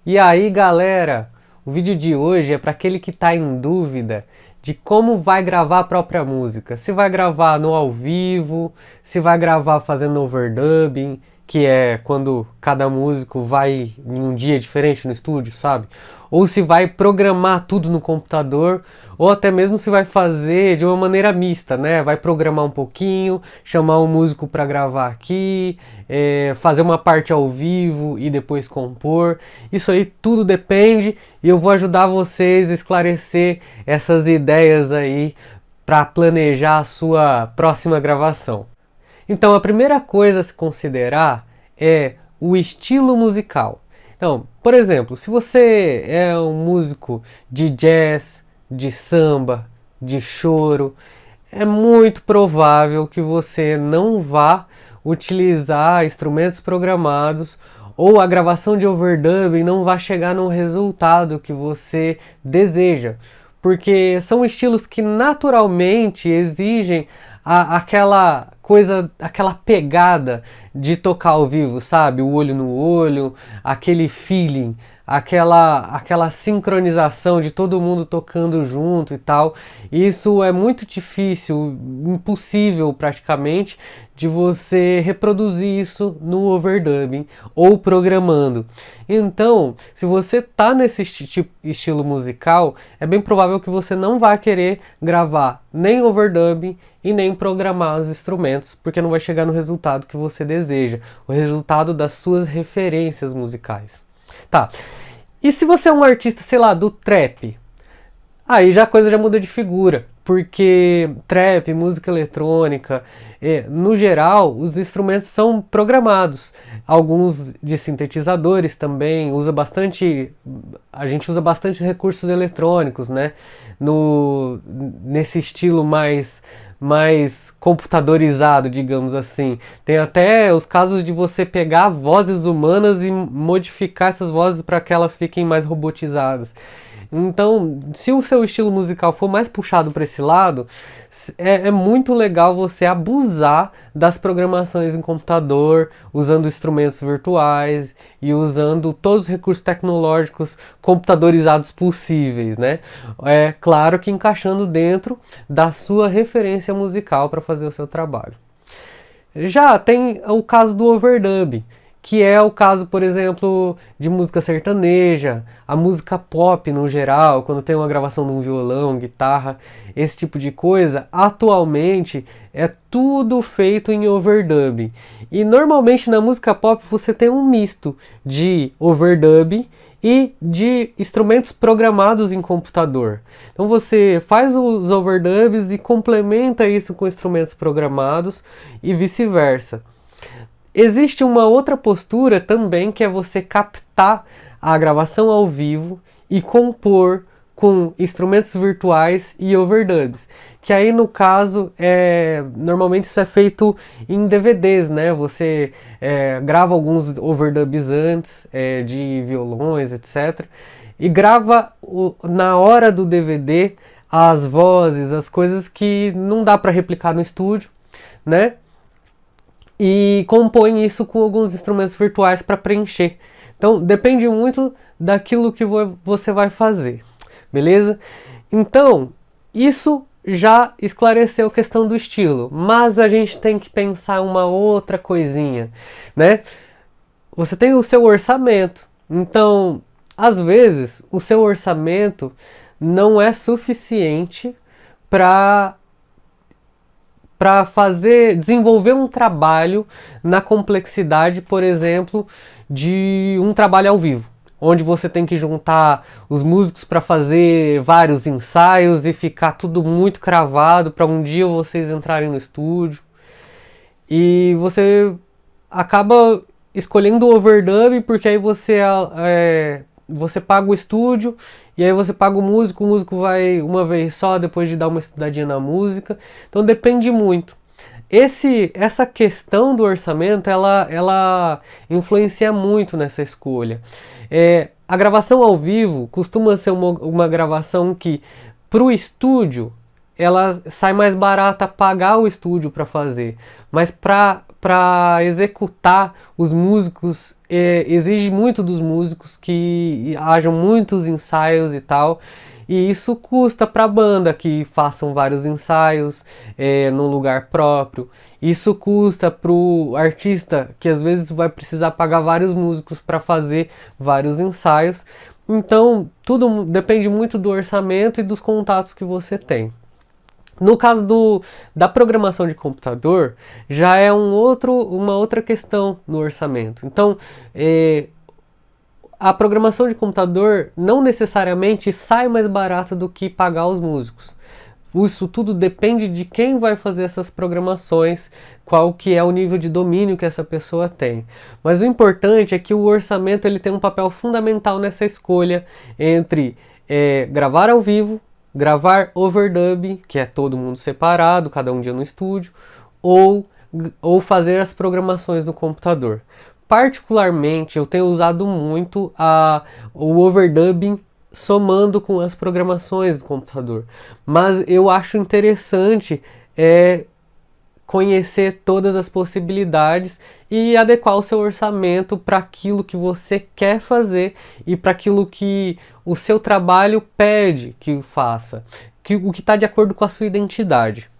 E aí, galera, o vídeo de hoje é para aquele que está em dúvida de como vai gravar a própria música. Se vai gravar no ao vivo, se vai gravar fazendo overdubbing, que é quando cada músico vai em um dia diferente no estúdio, sabe? Ou se vai programar tudo no computador, ou até mesmo se vai fazer de uma maneira mista, né? Vai programar um pouquinho, chamar um músico para gravar aqui, fazer uma parte ao vivo e depois compor. Isso aí tudo depende e eu vou ajudar vocês a esclarecer essas ideias aí para planejar a sua próxima gravação. Então, a primeira coisa a se considerar é o estilo musical. Então, por exemplo, se você é um músico de jazz, de samba, de choro, é muito provável que você não vá utilizar instrumentos programados ou a gravação de overdubbing não vai chegar no resultado que você deseja, porque são estilos que naturalmente exigem aquela coisa, aquela pegada de tocar ao vivo, sabe? O olho no olho, aquele feeling, aquela sincronização de todo mundo tocando junto e tal. Isso é muito difícil, impossível praticamente, de você reproduzir isso no overdubbing ou programando. Então, se você tá nesse estilo musical, é bem provável que você não vai querer gravar nem overdubbing e nem programar os instrumentos, porque não vai chegar no resultado que você deseja, o resultado das suas referências musicais. Tá. E se você é um artista, sei lá, do trap? Aí já a coisa já muda de figura, porque trap, música eletrônica, no geral, os instrumentos são programados. Alguns de sintetizadores também, a gente usa bastante recursos eletrônicos, né? Nesse estilo mais computadorizado, digamos assim. Tem até os casos de você pegar vozes humanas e modificar essas vozes para que elas fiquem mais robotizadas. Então, se o seu estilo musical for mais puxado para esse lado, é muito legal você abusar das programações em computador, usando instrumentos virtuais e usando todos os recursos tecnológicos computadorizados possíveis, né? É claro que encaixando dentro da sua referência musical para fazer o seu trabalho. Já tem o caso do overdubbing, que é o caso, por exemplo, de música sertaneja, a música pop no geral, quando tem uma gravação de um violão, guitarra, esse tipo de coisa, atualmente é tudo feito em overdubbing. E normalmente na música pop você tem um misto de overdubbing e de instrumentos programados em computador. Então você faz os overdubs e complementa isso com instrumentos programados e vice-versa. Existe uma outra postura também, que é você captar a gravação ao vivo e compor com instrumentos virtuais e overdubs. Que aí no caso, normalmente isso é feito em DVDs, né? Você grava alguns overdubs antes, de violões, etc. E grava na hora do DVD as vozes, as coisas que não dá para replicar no estúdio, né? E compõe isso com alguns instrumentos virtuais para preencher. Então depende muito daquilo que você vai fazer, beleza? Então, isso já esclareceu a questão do estilo, mas a gente tem que pensar uma outra coisinha, né? Você tem o seu orçamento, então, às vezes, o seu orçamento não é suficiente para desenvolver um trabalho na complexidade, por exemplo, de um trabalho ao vivo, onde você tem que juntar os músicos para fazer vários ensaios e ficar tudo muito cravado para um dia vocês entrarem no estúdio. E você acaba escolhendo o overdub porque aí você paga o estúdio e aí você paga o músico vai uma vez só depois de dar uma estudadinha na música. Então depende muito. Essa questão do orçamento, ela influencia muito nessa escolha. A gravação ao vivo costuma ser uma gravação que, para o estúdio, ela sai mais barata pagar o estúdio para fazer. Mas para para executar os músicos, exige muito dos músicos que hajam muitos ensaios e tal. E isso custa para a banda que façam vários ensaios num lugar próprio. Isso custa para o artista que às vezes vai precisar pagar vários músicos para fazer vários ensaios. Então, tudo depende muito do orçamento e dos contatos que você tem. No caso da programação de computador, já é uma outra questão no orçamento. Então, a programação de computador não necessariamente sai mais barata do que pagar os músicos. Isso tudo depende de quem vai fazer essas programações, qual que é o nível de domínio que essa pessoa tem. Mas o importante é que o orçamento ele tem um papel fundamental nessa escolha entre gravar ao vivo, gravar overdub, que é todo mundo separado, cada um dia no estúdio, ou fazer as programações do computador. Particularmente, eu tenho usado muito o overdubbing somando com as programações do computador. Mas eu acho interessante conhecer todas as possibilidades e adequar o seu orçamento para aquilo que você quer fazer e para aquilo que o seu trabalho pede que faça, o que está de acordo com a sua identidade.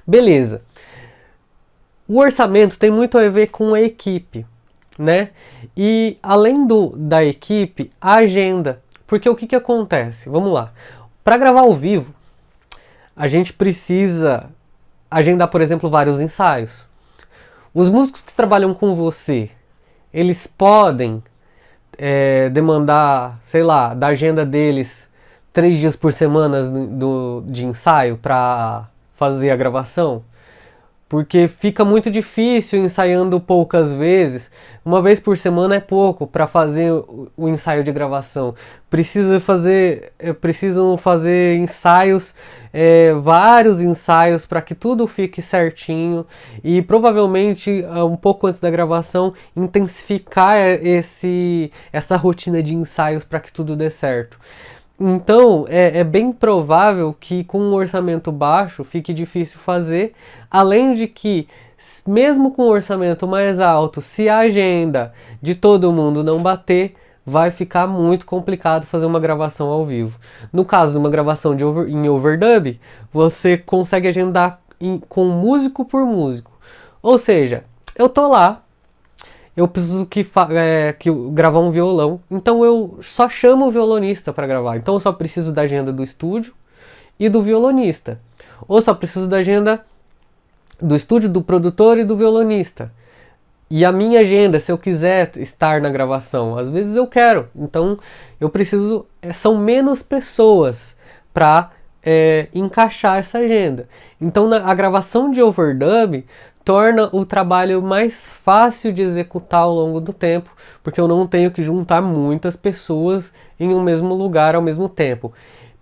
Beleza. O orçamento tem muito a ver com a equipe, né? E além da equipe, a agenda. Porque o que acontece? Vamos lá. Para gravar ao vivo, a gente precisa agendar, por exemplo, vários ensaios. Os músicos que trabalham com você, eles podem demandar, sei lá, da agenda deles 3 dias por semana de ensaio para fazer a gravação. Porque fica muito difícil ensaiando poucas vezes. Uma vez por semana é pouco para fazer o ensaio de gravação. Precisam fazer ensaios, vários ensaios para que tudo fique certinho. E provavelmente, um pouco antes da gravação, intensificar essa rotina de ensaios para que tudo dê certo. Então, é bem provável que com um orçamento baixo fique difícil fazer, além de que, mesmo com um orçamento mais alto, se a agenda de todo mundo não bater, vai ficar muito complicado fazer uma gravação ao vivo. No caso de uma gravação em overdub, você consegue agendar com músico por músico. Ou seja, eu tô lá, eu preciso gravar um violão, então eu só chamo o violonista para gravar. Então eu só preciso da agenda do estúdio e do violonista. Ou só preciso da agenda do estúdio, do produtor e do violonista. E a minha agenda, se eu quiser estar na gravação, às vezes eu quero. Então eu preciso, são menos pessoas para encaixar essa agenda. Então a gravação de overdub torna o trabalho mais fácil de executar ao longo do tempo, porque eu não tenho que juntar muitas pessoas em um mesmo lugar ao mesmo tempo.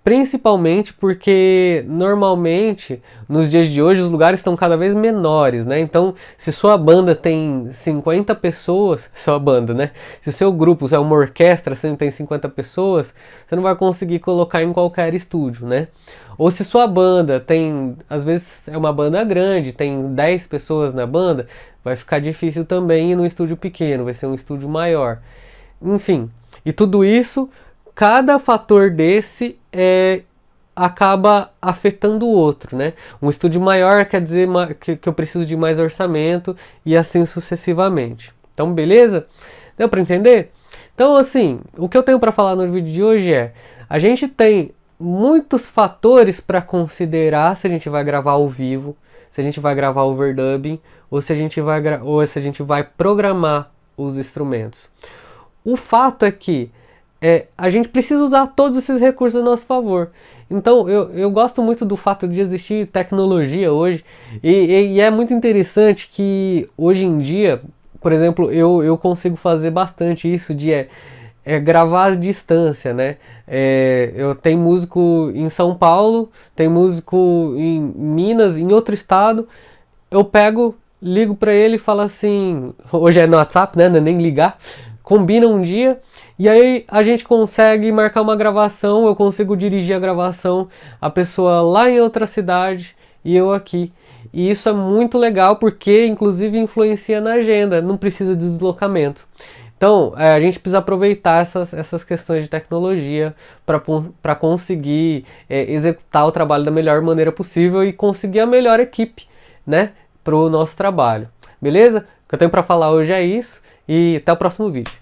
Principalmente porque, normalmente, nos dias de hoje, os lugares estão cada vez menores, né? Então, se sua banda tem 50 pessoas, sua banda, né? Se o seu grupo é uma orquestra, você tem 50 pessoas, você não vai conseguir colocar em qualquer estúdio, né? Ou se sua banda tem, às vezes é uma banda grande, tem 10 pessoas na banda, vai ficar difícil também ir num estúdio pequeno, vai ser um estúdio maior. Enfim, e tudo isso, cada fator desse acaba afetando o outro, né? Um estúdio maior quer dizer que eu preciso de mais orçamento e assim sucessivamente. Então, beleza? Deu para entender? Então, assim, o que eu tenho para falar no vídeo de hoje a gente tem muitos fatores para considerar se a gente vai gravar ao vivo, se a gente vai gravar overdubbing ou se a gente vai programar os instrumentos. O fato é que a gente precisa usar todos esses recursos a nosso favor. Então eu gosto muito do fato de existir tecnologia hoje e é muito interessante que hoje em dia, por exemplo, eu consigo fazer bastante isso de gravar à distância, né? Eu tenho músico em São Paulo, tem músico em Minas, em outro estado. Eu ligo pra ele e falo assim, hoje é no WhatsApp, né? Não é nem ligar. Combina um dia e aí a gente consegue marcar uma gravação, eu consigo dirigir a gravação, a pessoa lá em outra cidade e eu aqui. E isso é muito legal porque, inclusive, influencia na agenda, não precisa de deslocamento. Então, a gente precisa aproveitar essas questões de tecnologia para conseguir executar o trabalho da melhor maneira possível e conseguir a melhor equipe, né, para o nosso trabalho. Beleza? O que eu tenho para falar hoje é isso e até o próximo vídeo.